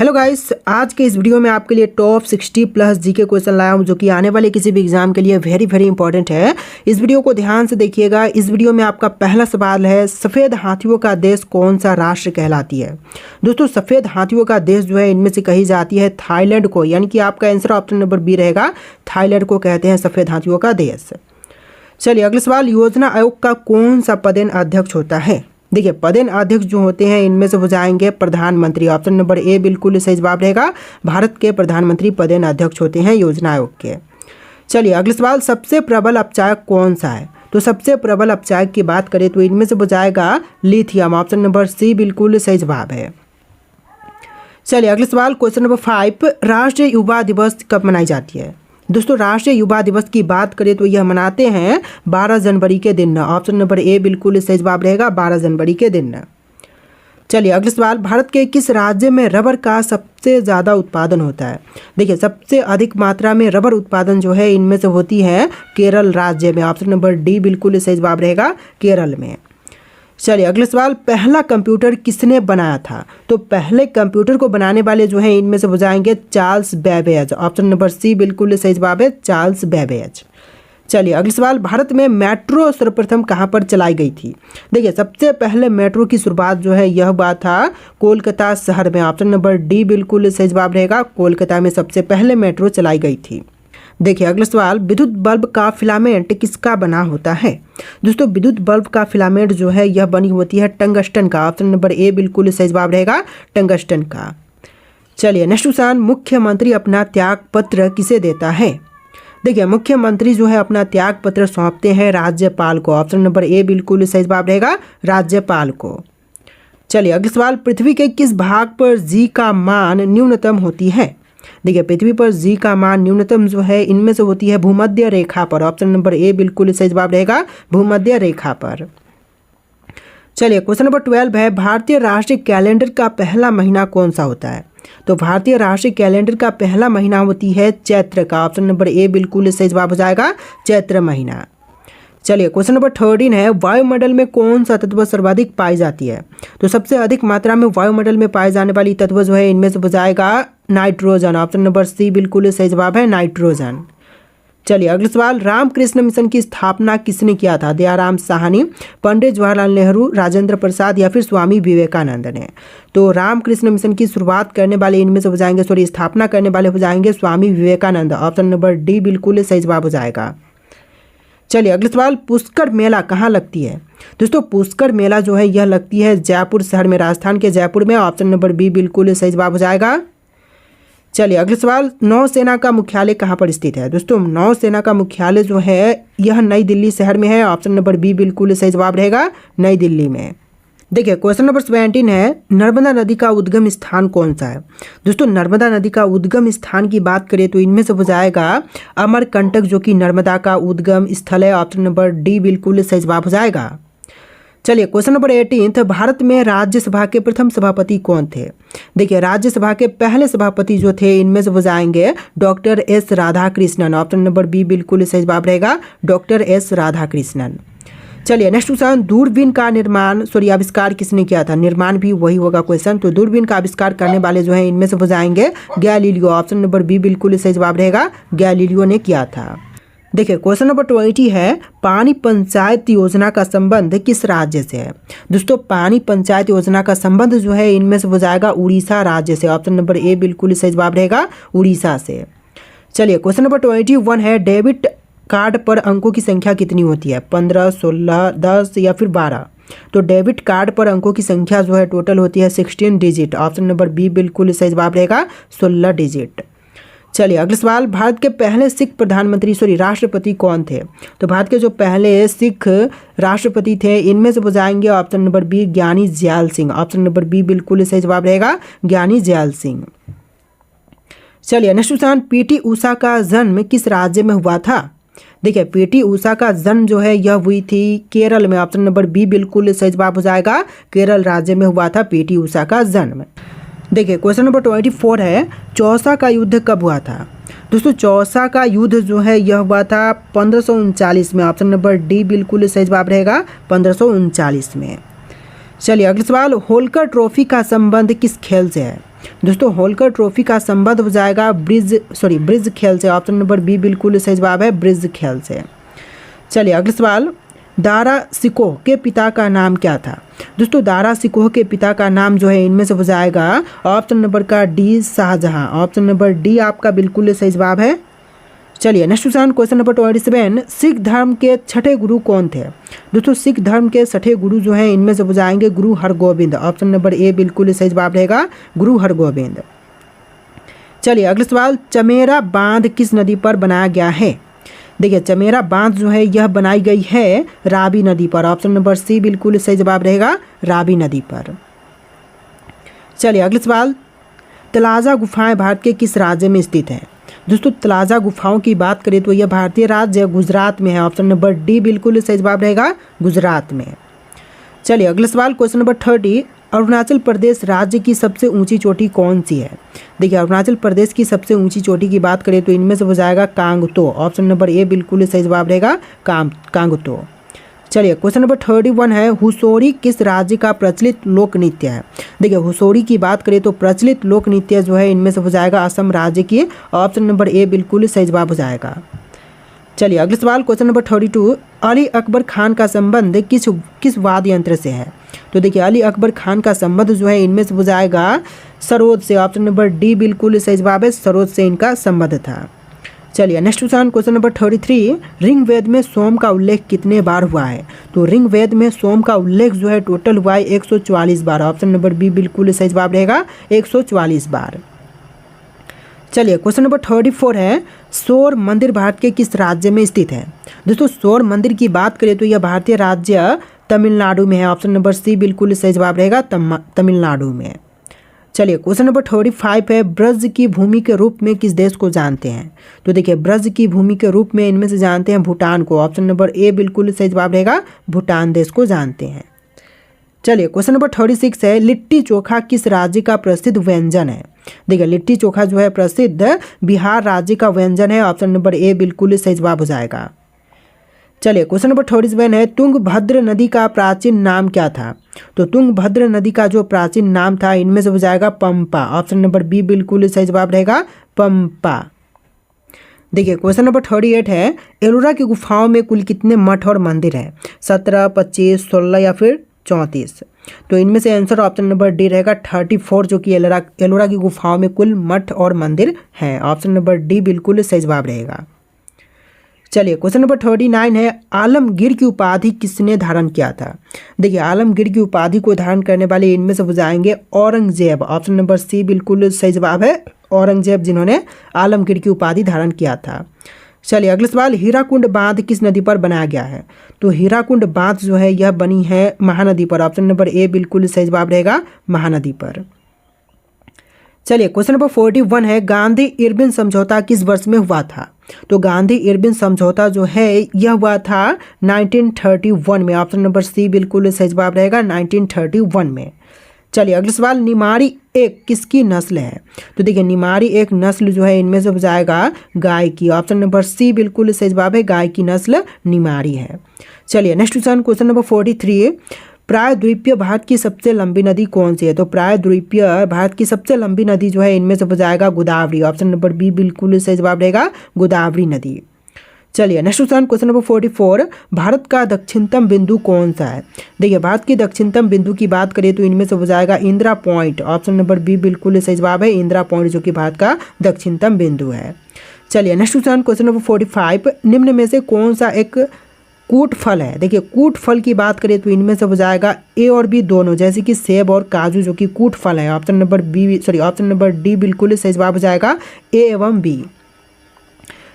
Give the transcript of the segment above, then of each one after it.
Hello guys, आज के इस वीडियो में आपके लिए टॉप 60 प्लस जीके क्वेश्चन लाया हूं जो कि आने वाले किसी भी एग्जाम के लिए वेरी इंपॉर्टेंट है। इस वीडियो को ध्यान से देखिएगा। इस वीडियो में आपका पहला सवाल है, सफ़ेद हाथियों का देश कौन सा राष्ट्र कहलाती है। दोस्तों, सफ़ेद हाथियों का देश जो है इनमें से कही जाती है थाईलैंड को, यानी कि आपका आंसर ऑप्शन नंबर बी रहेगा। थाईलैंड को कहते हैं सफ़ेद हाथियों का देश। चलिए अगला सवाल, योजना आयोग का कौन सा पदेन अध्यक्ष होता है। देखिए, पदेन अध्यक्ष जो होते हैं इनमें से हो जाएंगे प्रधानमंत्री। ऑप्शन नंबर ए बिल्कुल सही जवाब रहेगा। भारत के प्रधानमंत्री पदेन अध्यक्ष होते हैं योजना आयोग के। चलिए अगला सवाल, सबसे प्रबल अपचायक कौन सा है। तो सबसे प्रबल अपचायक की बात करें तो इनमें से हो जाएगा लिथियम। ऑप्शन नंबर सी बिल्कुल सही जवाब है। चलिए अगला सवाल, क्वेश्चन नंबर 5, राष्ट्रीय युवा दिवस कब मनाई जाती है। दोस्तों, राष्ट्रीय युवा दिवस की बात करें तो यह मनाते हैं 12 जनवरी के दिन। ऑप्शन नंबर ए बिल्कुल सही जवाब रहेगा, 12 जनवरी के दिन। चलिए अगला सवाल, भारत के किस राज्य में रबर का सबसे ज़्यादा उत्पादन होता है। देखिए, सबसे अधिक मात्रा में रबर उत्पादन जो है इनमें से होती है केरल राज्य में। ऑप्शन नंबर डी बिल्कुल सही जवाब रहेगा, केरल में। चलिए अगला सवाल, पहला कंप्यूटर किसने बनाया था। तो पहले कंप्यूटर को बनाने वाले जो हैं इनमें से हो जाएंगे Charles Babbage. Option number C बिल्कुल सही जवाब है, चार्ल्स बेबेज। चलिए अगला सवाल, भारत में मेट्रो सर्वप्रथम कहाँ पर चलाई गई थी। देखिए, सबसे पहले मेट्रो की शुरुआत जो है यह हुआ था कोलकाता शहर में। ऑप्शन नंबर डी बिल्कुल सही जवाब रहेगा, कोलकाता में सबसे पहले मेट्रो चलाई गई थी। देखिए अगला सवाल, विद्युत बल्ब का फिलामेंट किसका बना होता है। दोस्तों, विद्युत बल्ब का फिलामेंट जो है यह बनी होती है टंगस्टन का। ऑप्शन नंबर ए बिल्कुल सही जवाब रहेगा, टंगस्टन का। चलिए नेक्स्ट क्वेश्चन, मुख्यमंत्री अपना त्याग पत्र किसे देता है। देखिए, मुख्यमंत्री जो है अपना त्याग पत्र सौंपते हैं राज्यपाल को। ऑप्शन नंबर ए बिल्कुल सही जवाब रहेगा, राज्यपाल को। चलिए अगला सवाल, पृथ्वी के किस भाग पर जी का मान न्यूनतम होती है। देखिए, पृथ्वी पर जी का मान न्यूनतम जो है इनमें से होती है भूमध्य रेखा पर। ऑप्शन नंबर ए बिल्कुल सही जवाब रहेगा, भूमध्य रेखा पर। चलिए क्वेश्चन नंबर 12 है, भारतीय राष्ट्रीय कैलेंडर का पहला महीना कौन सा होता है। तो भारतीय राष्ट्रीय कैलेंडर का पहला महीना होती है चैत्र का। ऑप्शन नंबर ए बिल्कुल सही जवाब हो जाएगा, चैत्र महीना। चलिए क्वेश्चन नंबर 13 है, वायुमंडल में कौन सा तत्व सर्वाधिक पाई जाती है। तो सबसे अधिक मात्रा में वायुमंडल में पाए जाने वाली तत्व जो है इनमें से हो जाएगा नाइट्रोजन। ऑप्शन नंबर सी बिल्कुल सही जवाब है, नाइट्रोजन। चलिए अगला सवाल, रामकृष्ण मिशन की स्थापना किसने किया था। दयाराम साहनी, पंडित जवाहरलाल नेहरू, राजेंद्र प्रसाद या फिर स्वामी विवेकानंद ने। तो रामकृष्ण मिशन की शुरुआत करने वाले इनमें से हो जाएंगे स्थापना करने वाले हो जाएंगे Swami Vivekananda. Option number D बिल्कुल सही जवाब हो जाएगा। चलिए अगला सवाल, पुष्कर मेला कहाँ लगती है। दोस्तों, पुष्कर मेला जो है यह लगती है जयपुर शहर में, राजस्थान के जयपुर में। ऑप्शन नंबर बी बिल्कुल सही जवाब हो जाएगा। चलिए अगला सवाल, नौसेना का मुख्यालय कहाँ पर स्थित है। दोस्तों, नौसेना का मुख्यालय जो है यह नई दिल्ली शहर में है। ऑप्शन नंबर बी बिल्कुल सही जवाब रहेगा, नई दिल्ली में। देखिए क्वेश्चन नंबर 17 है, नर्मदा नदी का उद्गम स्थान कौन सा है। दोस्तों, नर्मदा नदी का उद्गम स्थान की बात करें तो इनमें से हो जाएगा अमरकंटक, जो कि नर्मदा का उद्गम स्थल है। ऑप्शन नंबर डी बिल्कुल सही जवाब हो जाएगा। चलिए क्वेश्चन नंबर 18, भारत में राज्यसभा के प्रथम सभापति कौन थे। देखिए, राज्यसभा के पहले सभापति जो थे इनमें से हो जाएंगे doctor S Radhakrishnan. Option number B बिल्कुल सही जवाब रहेगा, डॉक्टर एस राधाकृष्णन। चलिए नेक्स्ट क्वेश्चन, दूरबीन का आविष्कार किसने किया था। निर्माण भी वही होगा क्वेश्चन। तो दूरबीन का आविष्कार करने वाले जो है इनमें से हो जाएंगे गैलीलियो। ऑप्शन नंबर बी बिल्कुल सही जवाब रहेगा, गैलीलियो ने किया था। देखिए क्वेश्चन नंबर 20 है, पानी पंचायत योजना का संबंध किस राज्य से है। दोस्तों, पानी पंचायत योजना का संबंध जो है इनमें से हो जाएगा उड़ीसा राज्य से। ऑप्शन नंबर ए बिल्कुल सही जवाब रहेगा, उड़ीसा से। चलिए क्वेश्चन नंबर 21 है, डेबिट कार्ड पर अंकों की संख्या कितनी होती है। 15, 16, 10 या फिर 12। तो डेबिट कार्ड पर अंकों की संख्या जो है टोटल होती है 16 डिजिट। ऑप्शन नंबर बी बिल्कुल सही जवाब रहेगा, 16 डिजिट। चलिए अगला सवाल, भारत के पहले सिख प्रधानमंत्री राष्ट्रपति कौन थे। तो भारत के जो पहले सिख राष्ट्रपति थे इनमें से हो जाएंगे option number B Giani Zail Singh. Option number B बिल्कुल सही जवाब रहेगा, ज्ञानी जैल सिंह। चलिए नेक्स्ट क्वेश्चन, पीटी उषा का जन्म किस राज्य में हुआ था। देखिए, पीटी उषा का जन्म जो है यह हुई थी केरल में। ऑप्शन नंबर बी बिल्कुल सही जवाब हो जाएगा, केरल राज्य में हुआ था पीटी उषा का जन्म। देखिए क्वेश्चन नंबर 24 है, चौसा का युद्ध कब हुआ था। दोस्तों, चौसा का युद्ध जो है यह हुआ था 1539 में। ऑप्शन नंबर डी बिल्कुल सही जवाब रहेगा, 1539 में। चलिए अगला सवाल, होलकर ट्रॉफी का संबंध किस खेल से है। दोस्तों होलकर ट्रॉफी का संबंध हो जाएगा ब्रिज खेल से। ऑप्शन नंबर बी बिल्कुल सही जवाब है, ब्रिज खेल से। चलिए अगला सवाल, दारा सिकोह के पिता का नाम क्या था? दोस्तों दारा सिकोह के पिता का नाम जो है इनमें से हो जाएगा ऑप्शन नंबर का D, Shahjahan. Option number D आपका बिल्कुल सही जवाब है। चलिए नेक्स्ट क्वेश्चन नंबर 27, सिख धर्म के छठे गुरु कौन थे? दोस्तों सिख धर्म के छठे गुरु जो हैं इनमें से हो जाएंगे गुरु हरगोविंद। ऑप्शन नंबर ए बिल्कुल सही जवाब रहेगा, गुरु हरगोविंद। चलिए अगला सवाल, चमेरा बांध किस नदी पर बनाया गया है? देखिए चमेरा बांध जो है यह बनाई गई है रावी नदी पर। ऑप्शन नंबर सी बिल्कुल सही जवाब रहेगा, रावी नदी पर। चलिए अगला सवाल, तलाजा गुफाएं भारत के किस राज्य में स्थित हैं? दोस्तों तलाजा गुफाओं की बात करें तो यह भारतीय राज्य गुजरात में है। ऑप्शन नंबर डी बिल्कुल सही जवाब रहेगा, गुजरात में। चलिए अगला सवाल, क्वेश्चन नंबर 30, अरुणाचल प्रदेश राज्य की सबसे ऊंची चोटी कौन सी है? देखिए अरुणाचल प्रदेश की सबसे ऊंची चोटी की बात करें तो इनमें से हो जाएगा कांगतो। ऑप्शन नंबर ए बिल्कुल सही जवाब रहेगा, कांगतो। चलिए क्वेश्चन नंबर 31 है, हुसोरी किस राज्य का प्रचलित लोक नृत्य है? देखिए हुसोरी की बात करें तो प्रचलित लोक नृत्य जो है इनमें से हो जाएगा असम राज्य की। ऑप्शन नंबर ए बिल्कुल सही जवाब हो जाएगा। चलिए अगला सवाल, क्वेश्चन नंबर 32, अली अकबर खान का संबंध किस वाद्य यंत्र से है? तो देखिए अली अकबर खान का संबंध जो है इनमें से हो जाएगा सरोद से। ऑप्शन नंबर डी बिल्कुल सही जवाब है, सरोद से इनका संबंध था। चलिए नेक्स्ट क्वेश्चन नंबर 33, ऋग्वेद में सोम का उल्लेख कितने बार हुआ है? तो ऋग्वेद में सोम का उल्लेख जो है टोटल हुआ है 144 बार। ऑप्शन नंबर बी बिल्कुल सही जवाब रहेगा, 144 बार। चलिए क्वेश्चन नंबर 34 है, सौर मंदिर भारत के किस राज्य में स्थित है? दोस्तों सौर मंदिर की बात करें तो यह भारतीय राज्य तमिलनाडु में है। ऑप्शन नंबर सी बिल्कुल सही जवाब रहेगा, तमिलनाडु में। चलिए क्वेश्चन नंबर 35 है, ब्रज की भूमि के रूप में किस देश को जानते हैं? तो देखिए ब्रज की भूमि के रूप में इनमें से जानते हैं भूटान को। ऑप्शन नंबर ए बिल्कुल सही जवाब रहेगा, भूटान देश को जानते हैं। चलिए क्वेश्चन नंबर 36 है, लिट्टी चोखा किस राज्य का प्रसिद्ध व्यंजन है? देखिए लिट्टी चोखा जो है प्रसिद्ध बिहार राज्य का व्यंजन है। ऑप्शन नंबर ए बिल्कुल सही जवाब हो जाएगा। चलिए क्वेश्चन नंबर 37 है, तुंगभद्र नदी का प्राचीन नाम क्या था? तो तुंगभद्र नदी का जो प्राचीन नाम था इनमें से हो जाएगा पंपा। ऑप्शन नंबर बी बिल्कुल सही जवाब रहेगा, पंपा। देखिए क्वेश्चन नंबर 38 है, एलोरा की गुफाओं में कुल कितने मठ और मंदिर हैं? 17, 25, 16 या फिर 34? तो इनमें से आंसर ऑप्शन नंबर डी रहेगा 34, जो कि एलोरा की गुफाओं में कुल मठ और मंदिर हैं। ऑप्शन नंबर डी बिल्कुल सही जवाब रहेगा। चलिए क्वेश्चन नंबर 39 है, आलमगीर की उपाधि किसने धारण किया था? देखिए आलमगीर की उपाधि को धारण करने वाले इनमें से हो जाएंगे औरंगजेब। ऑप्शन नंबर सी बिल्कुल सही जवाब है, औरंगजेब जिन्होंने आलमगीर की उपाधि धारण किया था। चलिए अगला सवाल, हीराकुंड बांध किस नदी पर बनाया गया है? तो हीराकुंड बांध जो है यह बनी है महानदी पर। ऑप्शन नंबर ए बिल्कुल सही जवाब रहेगा, महानदी पर। चलिए क्वेश्चन नंबर 41 है, गांधी इरविन समझौता किस वर्ष में हुआ था? तो गांधी इरविन समझौता जो है यह हुआ था 1931 में। ऑप्शन नंबर सी बिल्कुल सही जवाब रहेगा, 1931 में। चलिए अगला सवाल, निमाड़ी एक किसकी नस्ल है? तो देखिए निमाड़ी एक नस्ल जो है इनमें से हो जाएगा गाय की। ऑप्शन नंबर सी बिल्कुल सही जवाब है, गाय की नस्ल निमाड़ी है। चलिए नेक्स्ट क्वेश्चन नंबर 43, प्रायद्वीपीय भारत की सबसे लंबी नदी कौन सी है? तो प्रायद्वीपीय भारत की सबसे लंबी नदी जो है इनमें से हो जाएगा गोदावरी। ऑप्शन नंबर बी बिल्कुल सही जवाब रहेगा, गोदावरी नदी। चलिए नेक्स्ट क्वेश्चन नंबर 44, भारत का दक्षिणतम बिंदु कौन सा है? देखिए भारत की दक्षिणतम बिंदु की बात करें तो इनमें से हो जाएगा Indira Point. Option number B बिल्कुल सही जवाब है, इंदिरा पॉइंट जो कि भारत का दक्षिणतम बिंदु है। चलिए नेक्स्ट क्वेश्चन नंबर 45, निम्न में से कौन सा एक कूट फल है? देखिए कूट फल की बात करें तो इनमें से हो जाएगा ए और बी दोनों, जैसे कि सेब और काजू जो कि कूट फल है। ऑप्शन नंबर डी बिल्कुल सही जवाब हो जाएगा, ए एवं बी।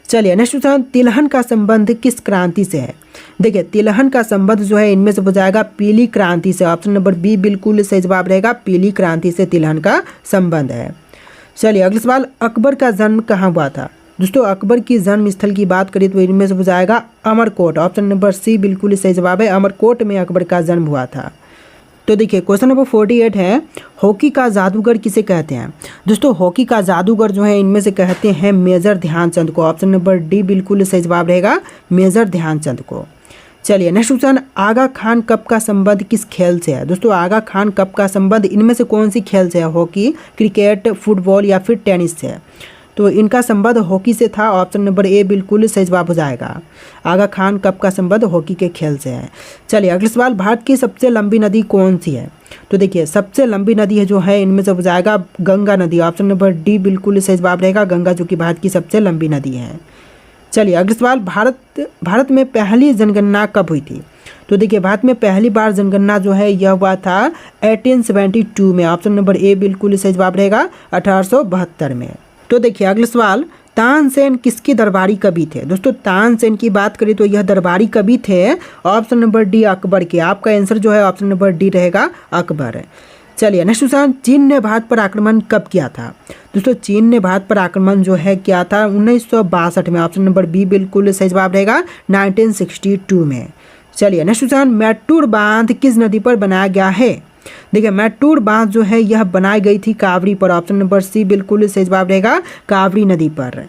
चलिए नेक्स्ट क्वेश्चन, तिलहन का संबंध किस क्रांति से है? देखिए तिलहन का संबंध जो है इनमें से हो जाएगा पीली क्रांति से। ऑप्शन नंबर बी बिल्कुल सही जवाब रहेगा, पीली क्रांति से तिलहन का संबंध है। चलिए अगला सवाल, अकबर का जन्म कहाँ हुआ था? दोस्तों अकबर की जन्म स्थल की बात करें तो इनमें से हो जाएगा अमरकोट। ऑप्शन नंबर सी बिल्कुल सही जवाब है, अमरकोट में अकबर का जन्म हुआ था। तो देखिए क्वेश्चन नंबर 48 है, हॉकी का जादूगर किसे कहते हैं? दोस्तों हॉकी का जादूगर जो है इनमें से कहते हैं मेजर ध्यानचंद को। ऑप्शन नंबर डी बिल्कुल सही जवाब रहेगा, मेजर ध्यानचंद को। चलिए नेक्स्ट क्वेश्चन, आगा खान कप का संबंध किस खेल से है? दोस्तों आगा खान कप का संबंध इनमें से कौन सी खेल से है? हॉकी, क्रिकेट, फुटबॉल या फिर टेनिस से? तो इनका संबंध हॉकी से था। ऑप्शन नंबर ए बिल्कुल सही जवाब हो जाएगा। आगा खान कप का संबंध हॉकी के खेल से है। चलिए अगला सवाल, भारत की सबसे लंबी नदी कौन सी है? तो देखिए सबसे लंबी नदी है जो है इनमें से हो जाएगा गंगा नदी। ऑप्शन नंबर डी बिल्कुल सही जवाब रहेगा, गंगा, जो कि भारत की सबसे लंबी नदी है। चलिए अगला सवाल, भारत में पहली जनगणना कब हुई थी? तो देखिए भारत में पहली बार जनगणना जो है यह हुआ था 1872 में। ऑप्शन नंबर ए बिल्कुल सही जवाब रहेगा, 1872 में। तो देखिए अगला सवाल, तानसेन किसके दरबारी कवि थे? दोस्तों तानसेन की बात करें तो यह दरबारी कवि थे। ऑप्शन नंबर डी अकबर के। आपका आंसर जो है ऑप्शन नंबर डी रहेगा, अकबर। चलिए नेक्स्ट क्वेश्चन, चीन ने भारत पर आक्रमण कब किया था? दोस्तों चीन ने भारत पर आक्रमण जो है किया था 1962 में। ऑप्शन नंबर बी बिल्कुल सही जवाब रहेगा, 1962 में। चलिए नेक्स्ट क्वेश्चन, मैटूर बांध किस नदी पर बनाया गया है? देखिए मैटूर बांध जो है यह बनाई गई थी कावरी पर। ऑप्शन नंबर सी बिल्कुल सही जवाब रहेगा, कावरी नदी पर।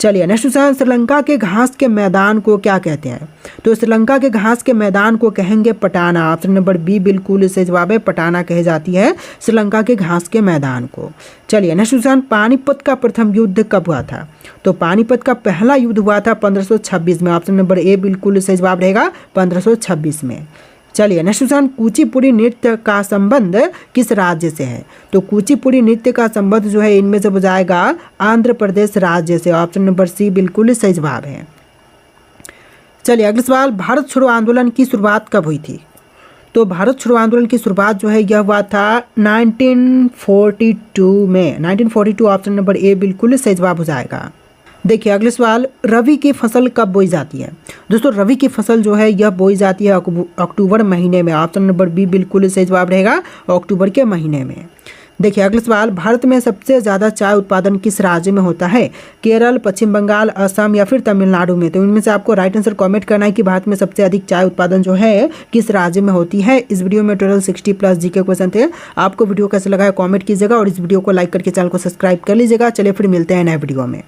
चलिए नेक्स्ट क्वेश्चन, श्रीलंका के घास के मैदान को क्या कहते हैं? तो श्रीलंका के घास के मैदान को कहेंगे पटाना। ऑप्शन नंबर बी बिल्कुल सही जवाब है, पटाना कहे जाती है श्रीलंका के घास के मैदान को। चलिए नेक्स्ट क्वेश्चन, पानीपत का प्रथम युद्ध कब हुआ था? तो पानीपत का पहला युद्ध हुआ था 1526 में। ऑप्शन नंबर ए बिल्कुल सही जवाब रहेगा, 1526 में। चलिए नेक्स्ट क्वेश्चन, कुचिपुड़ी नृत्य का संबंध किस राज्य से है? तो कुचिपुड़ी नृत्य का संबंध जो है इनमें से हो जाएगा आंध्र प्रदेश राज्य से। ऑप्शन नंबर सी बिल्कुल सही जवाब है। चलिए अगला सवाल, भारत छोड़ो आंदोलन की शुरुआत कब हुई थी? तो भारत छोड़ो आंदोलन की शुरुआत जो है यह हुआ था 1942 में। 1942 ऑप्शन नंबर ए बिल्कुल सही जवाब हो जाएगा। देखिए अगले सवाल, रबी की फसल कब बोई जाती है? दोस्तों रबी की फसल जो है यह बोई जाती है अक्टूबर महीने में। ऑप्शन नंबर बी बिल्कुल सही जवाब रहेगा, अक्टूबर के महीने में। देखिए अगला सवाल, भारत में सबसे ज़्यादा चाय उत्पादन किस राज्य में होता है? केरल, पश्चिम बंगाल, असम या फिर तमिलनाडु में? तो इनमें से आपको राइट आंसर कमेंट करना है कि भारत में सबसे अधिक चाय उत्पादन जो है किस राज्य में होती है। इस वीडियो में टोटल 60+ जीके क्वेश्चन थे। आपको वीडियो कैसे लगा है कमेंट कीजिएगा और इस वीडियो को लाइक करके चैनल को सब्सक्राइब कर लीजिएगा। चलिए फिर मिलते हैं नए वीडियो में।